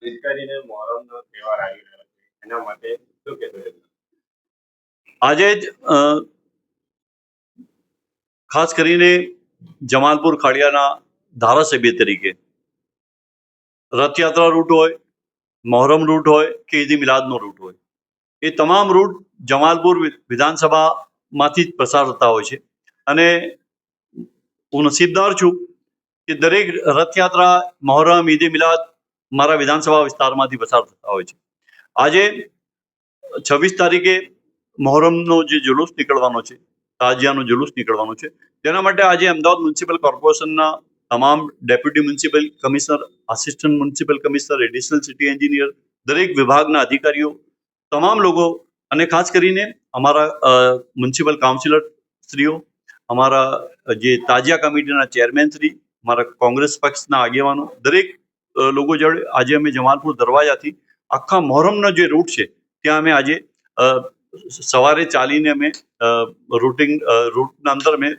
ખાસ કરીને મોહરમનો તહેવાર આવી રહ્યો છે એના માટે શું કહેશો? આજે જ ખાસ કરીને જમાલપુર ખાડિયાના ધારાસભ્ય તરીકે રથયાત્રા રૂટ હોય, મોહરમ રૂટ હોય કે ઈદ મિલાદનો રૂટ હોય, એ તમામ રૂટ જમાલપુર વિધાનસભામાંથી જ પસાર થતા હોય છે. અને હું નસીબદાર છું કે દરેક રથયાત્રા, મોહરમ, ઈદ મિલાદ મારા વિધાનસભા વિસ્તારમાંથી પસાર થતા હોય છે. આજે 26 તારીખે મોહરમનો જે જુલુસ નીકળવાનો છે, તાજિયાનો જુલુસ નીકળવાનો છે, તેના માટે આજે અમદાવાદ મ્યુનિસિપલ કોર્પોરેશનના તમામ deputy municipal commissioner, assistant municipal commissioner, additional city engineer, દરેક વિભાગના અધિકારીઓ, તમામ લોકો, અને ખાસ કરીને અમારા મ્યુનિસિપલ કાઉન્સિલર શ્રીઓ, અમારા જે તાજિયા કમિટીના ચેરમેન શ્રી, અમારા કોંગ્રેસ પક્ષના આગેવાનો, દરેક લોકો જોડે આજે અમે જમાલપુર દરવાજાથી આખા મોહરમનો જે રૂટ છે ત્યાં અમે આજે સવારે ચાલીને અમે રૂટના અંદર અમે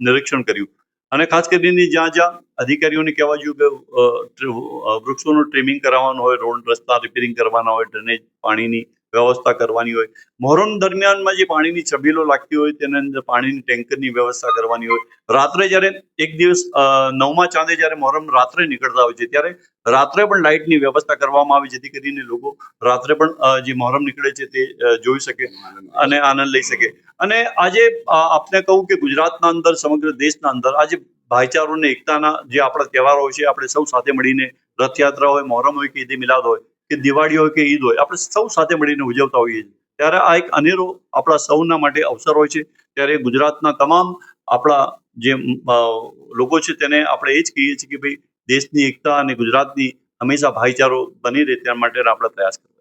નિરીક્ષણ કર્યું. અને ખાસ કરીને જ્યાં જ્યાં અધિકારીઓને કહેવા જોયું કે વૃક્ષોનું ટ્રીમિંગ કરાવવાનું હોય, રોડ રસ્તા રિપેરિંગ કરવાના હોય, ડ્રેનેજ પાણીની વ્યવસ્થા કરવાની હોય, મોહરમ દરમિયાનમાં જે પાણીની છબીલો લાગતી હોય તેના અંદર પાણીની ટેન્કરની વ્યવસ્થા કરવાની હોય, રાત્રે જ્યારે એક દિવસ 9મા ચાંદે જ્યારે મોહરમ રાત્રે નીકળતા હોય છે ત્યારે રાત્રે પણ લાઇટની વ્યવસ્થા કરવામાં આવે જેથી કરીને લોકો રાત્રે પણ જે મોહરમ નીકળે છે તે જોઈ શકે અને આનંદ લઈ શકે. અને આજે આપને કહું કે ગુજરાતના અંદર, સમગ્ર દેશના અંદર આજે ભાઈચારો અને એકતાના જે આપણા તહેવારો હોય છે, આપણે સૌ સાથે મળીને રથયાત્રા હોય, મોહરમ હોય કે ઈદ મિલાદ હોય કે દિવાળી હોય કે ઈદ હોય, આપણે સૌ સાથે મળીને ઉજવતા હોઈએ છીએ. ત્યારે આ એક અનેરો આપણા સૌના માટે અવસર હોય છે. ત્યારે ગુજરાતના તમામ આપણા જે લોકો છે તેને આપણે એ જ કહીએ છીએ કે ભાઈ દેશની એકતા અને ગુજરાતની હંમેશા ભાઈચારો બની રહે તેના માટે આપણે પ્રયાસ કરીએ.